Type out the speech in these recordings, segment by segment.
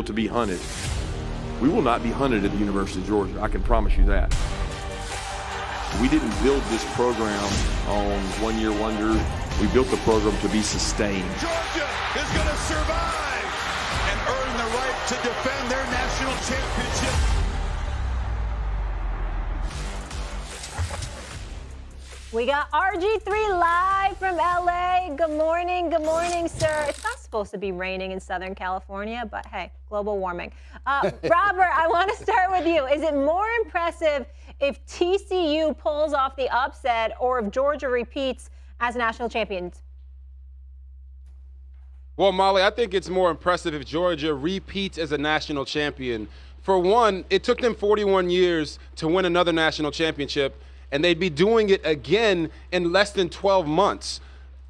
built to be hunted. We will not be hunted at the University of Georgia. I can promise you that. We didn't build this program on one-year wonder. We built the program to be sustained. Georgia is going to survive and earn the right to defend their national championship. We got RG3 live from LA. Good morning, sir. It's not supposed to be raining in Southern California, but hey, global warming. Robert, I want to start with you. Is it more impressive if TCU pulls off the upset or if Georgia repeats as national champions? Well, Molly, I think it's more impressive if Georgia repeats as a national champion. For one, it took them 41 years to win another national championship, and they'd be doing it again in less than 12 months.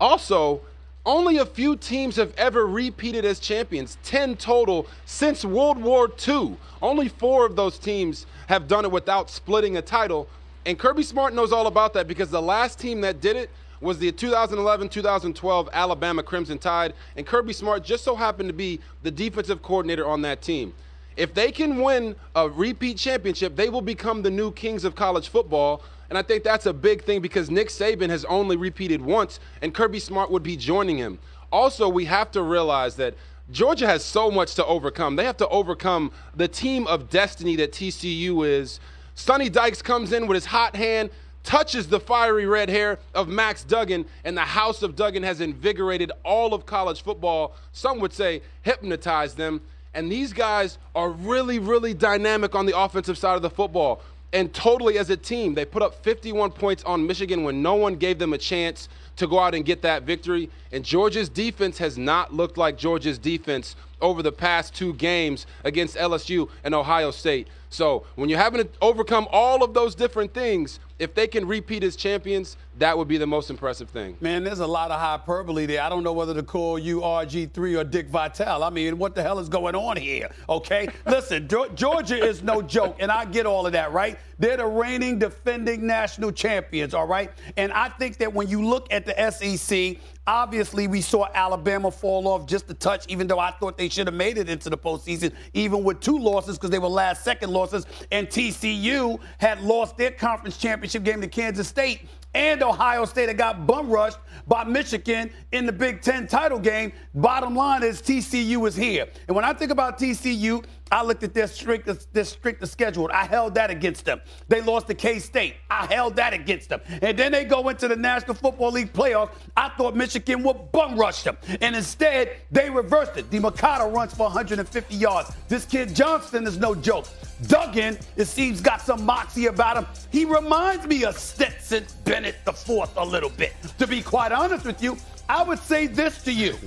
Also, only a few teams have ever repeated as champions, 10 total since World War II. Only 4 of those teams have done it without splitting a title. And Kirby Smart knows all about that because the last team that did it was the 2011-2012 Alabama Crimson Tide, and Kirby Smart just so happened to be the defensive coordinator on that team. If they can win a repeat championship, they will become the new kings of college football. And I think that's a big thing because Nick Saban has only repeated once, and Kirby Smart would be joining him. Also, we have to realize that Georgia has so much to overcome. They have to overcome the team of destiny that TCU is. Sonny Dykes comes in with his hot hand, touches the fiery red hair of Max Duggan, and the house of Duggan has invigorated all of college football. Some would say hypnotized them. And these guys are really, really dynamic on the offensive side of the football. And totally as a team, they put up 51 points on Michigan when no one gave them a chance to go out and get that victory. And Georgia's defense has not looked like Georgia's defense over the past 2 games against LSU and Ohio State. So when you're having to overcome all of those different things, if they can repeat as champions, that would be the most impressive thing. Man, there's a lot of hyperbole there. I don't know whether to call you RG3 or Dick Vitale. I mean, what the hell is going on here, okay? Listen, Georgia is no joke, and I get all of that, right? They're the reigning, defending national champions, all right? And I think that when you look at the SEC, obviously we saw Alabama fall off just a touch, even though I thought they should have made it into the postseason, even with 2 losses because they were last-second losses. And TCU had lost their conference championship game to Kansas State, and Ohio State had got bum rushed by Michigan in the Big Ten title game. Bottom line is TCU is here. And when I think about TCU, I looked at their strength of schedule. I held that against them. They lost to K-State. I held that against them. And then they go into the National Football League playoffs. I thought Michigan would bum rush them. And instead, they reversed it. DeMarcado runs for 150 yards. This kid Johnston is no joke. Duggan, it seems, got some moxie about him. He reminds me of Stetson Bennett IV a little bit. To be quite honest with you, I would say this to you.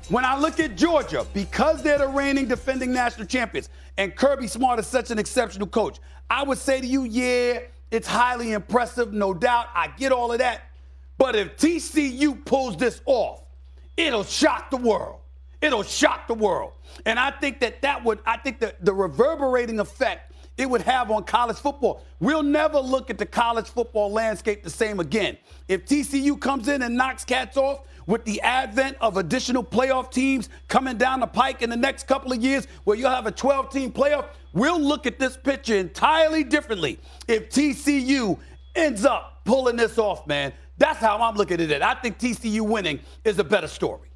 When I look at Georgia, because they're the reigning defending national champions, and Kirby Smart is such an exceptional coach, I would say to you, yeah, it's highly impressive, no doubt. I get all of that. But if TCU pulls this off, it'll shock the world. It'll shock the world. And I think the reverberating effect it would have on college football. We'll never look at the college football landscape the same again. If TCU comes in and knocks cats off, with the advent of additional playoff teams coming down the pike in the next couple of years where you'll have a 12-team playoff, we'll look at this picture entirely differently if TCU ends up pulling this off, man. That's how I'm looking at it. I think TCU winning is a better story.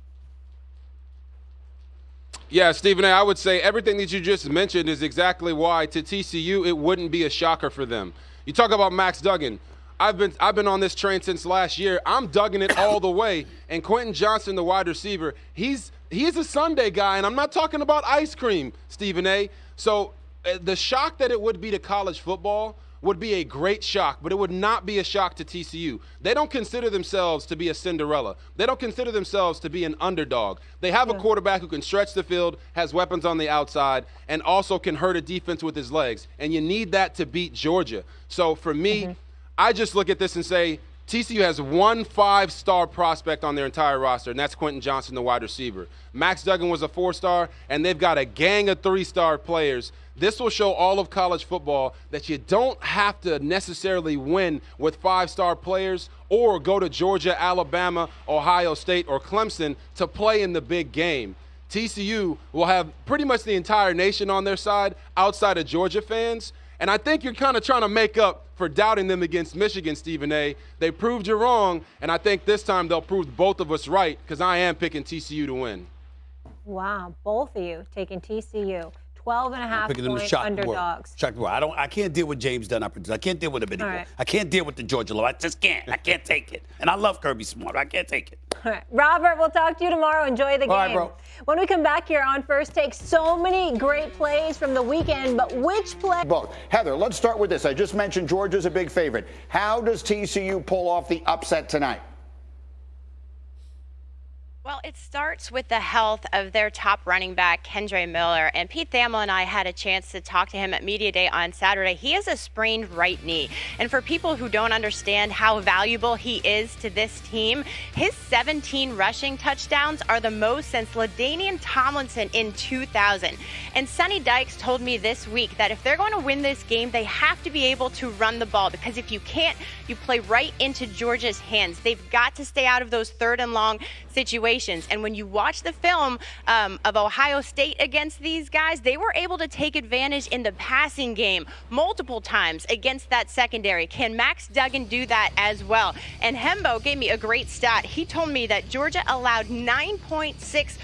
Yeah, Stephen A., I would say everything that you just mentioned is exactly why to TCU it wouldn't be a shocker for them. You talk about Max Duggan. I've been on this train since last year. I'm dugging it all the way. And Quentin Johnson, the wide receiver, he's a Sunday guy, and I'm not talking about ice cream, Stephen A. So the shock that it would be to college football would be a great shock, but it would not be a shock to TCU. They don't consider themselves to be a Cinderella. They don't consider themselves to be an underdog. They have a quarterback who can stretch the field, has weapons on the outside, and also can hurt a defense with his legs. And you need that to beat Georgia. So for me, I just look at this and say TCU has 1 5-star prospect on their entire roster, and that's Quentin Johnson, the wide receiver. Max Duggan was a 4-star, and they've got a gang of 3-star players. This will show all of college football that you don't have to necessarily win with 5-star players or go to Georgia, Alabama, Ohio State, or Clemson to play in the big game. TCU will have pretty much the entire nation on their side outside of Georgia fans. And I think you're kind of trying to make up for doubting them against Michigan, Stephen A. They proved you wrong, and I think this time they'll prove both of us right because I am picking TCU to win. Wow, both of you taking TCU. 12.5-point underdogs. Shock the world. I can't deal with James Dunn. I can't deal with him anymore. Right. I can't deal with the Georgia law. I just can't. I can't take it. And I love Kirby Smart. I can't take it. All right. Robert, we'll talk to you tomorrow. Enjoy the game. All right, bro. When we come back here on First Take, so many great plays from the weekend, but which play? Both. Heather, let's start with this. I just mentioned Georgia's a big favorite. How does TCU pull off the upset tonight? Well, it starts with the health of their top running back, Kendre Miller. And Pete Thamel and I had a chance to talk to him at Media Day on Saturday. He has a sprained right knee. And for people who don't understand how valuable he is to this team, his 17 rushing touchdowns are the most since LaDainian Tomlinson in 2000. And Sonny Dykes told me this week that if they're going to win this game, they have to be able to run the ball, because if you can't, you play right into Georgia's hands. They've got to stay out of those 3rd and long situations. And when you watch the film of Ohio State against these guys, they were able to take advantage in the passing game multiple times against that secondary. Can Max Duggan do that as well? And Hembo gave me a great stat. He told me that Georgia allowed 9.6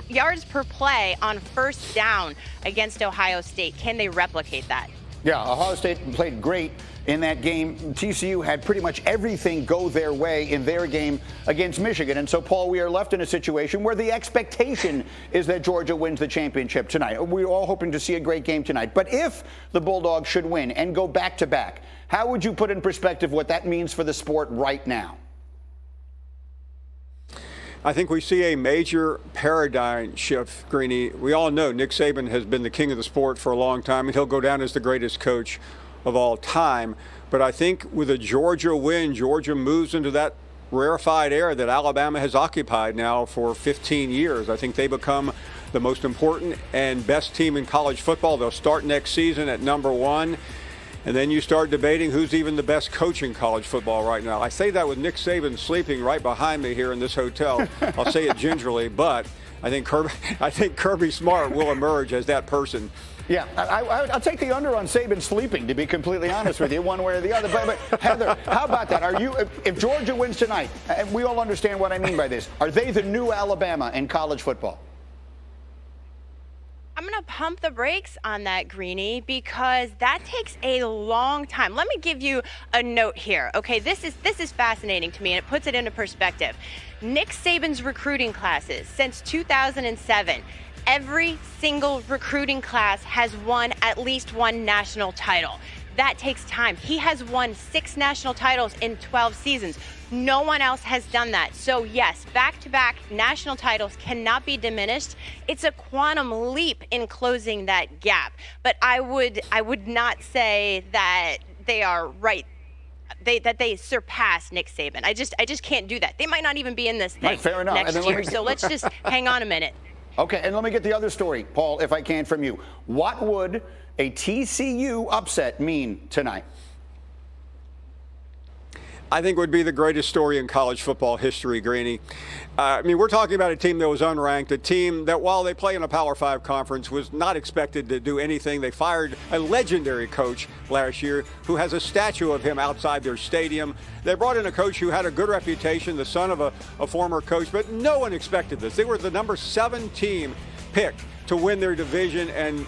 yards per play on 1st down against Ohio State. Can they replicate that? Yeah, Ohio State played great in that game. TCU had pretty much everything go their way in their game against Michigan. And so, Paul, we are left in a situation where the expectation is that Georgia wins the championship tonight. We're all hoping to see a great game tonight. But if the Bulldogs should win and go back-to-back, how would you put in perspective what that means for the sport right now? I think we see a major paradigm shift, Greeny. We all know Nick Saban has been the king of the sport for a long time, and he'll go down as the greatest coach of all time. But I think with a Georgia win, Georgia moves into that rarefied air that Alabama has occupied now for 15 years. I think they become the most important and best team in college football. They'll start next season at #1. And then you start debating who's even the best coach in college football right now. I say that with Nick Saban sleeping right behind me here in this hotel. I'll say it gingerly, but I think Kirby Smart will emerge as that person. Yeah, I'll take the under on Saban sleeping, to be completely honest with you, one way or the other. But Heather, how about that? If Georgia wins tonight, and we all understand what I mean by this, are they the new Alabama in college football? I'm going to pump the brakes on that, Greeny, because that takes a long time. Let me give you a note here. Okay, this is fascinating to me, and it puts it into perspective. Nick Saban's recruiting classes since 2007, every single recruiting class has won at least one national title. That takes time. He has won 6 national titles in 12 seasons. No one else has done that. So yes, back-to-back national titles cannot be diminished. It's a quantum leap in closing that gap. But I would not say that they are right. That they surpass Nick Saban. I just can't do that. They might not even be in this thing right, fair enough. next year. So let's just hang on a minute. Okay, and let me get the other story, Paul, if I can, from you. What would a TCU upset mean tonight? I think would be the greatest story in college football history, Greeny. I mean, we're talking about a team that was unranked, a team that, while they play in a Power 5 conference, was not expected to do anything. They fired a legendary coach last year who has a statue of him outside their stadium. They brought in a coach who had a good reputation, the son of a former coach, but no one expected this. They were the number 7 team picked to win their division, and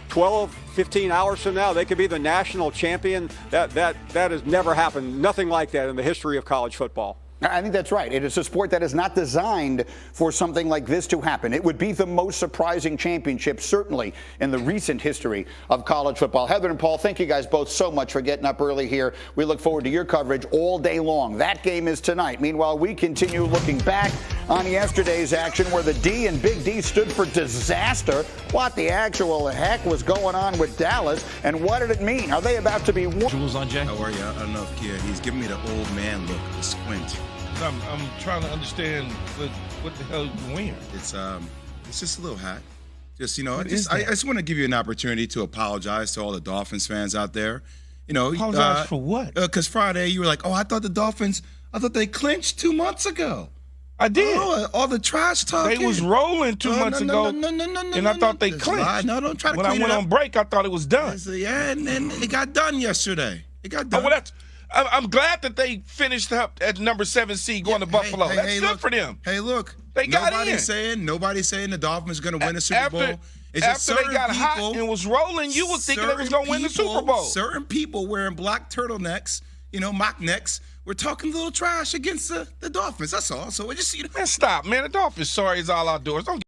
12, 15 hours from now, they could be the national champion. That has never happened. Nothing like that in the history of college football. I think that's right. It is a sport that is not designed for something like this to happen. It would be the most surprising championship, certainly, in the recent history of college football. Heather and Paul, thank you guys both so much for getting up early here. We look forward to your coverage all day long. That game is tonight. Meanwhile, we continue looking back on yesterday's action where the D and Big D stood for disaster. What the actual heck was going on with Dallas, and what did it mean? Are they about to be... Jules on Jay? How are you? I don't know if he's giving me the old man look, the squint. I'm trying to understand what the hell you're wearing. It's just a little hat. Just, I just want to give you an opportunity to apologize to all the Dolphins fans out there. Apologize for what? Because Friday you were like, oh, I thought they clinched 2 months ago. I did. Oh, all the trash talking. They was rolling 2 months ago. No, and I thought they clinched. No, don't try to when I clean went it up. on break, I thought it was done. Yeah, and it got done yesterday. It got done. Oh, well, I'm glad that they finished up at number 7 seed going to Buffalo. That's good for them. Hey, look. They got in. Nobody's saying the Dolphins going to win a Super Bowl. It's just After they got certain hot people, and was rolling, you was thinking they was going to win the Super Bowl. Certain people wearing black turtlenecks, mock necks, we're talking a little trash against the Dolphins. That's all. So we just, Man, stop, man. The Dolphins sorry is all outdoors. Don't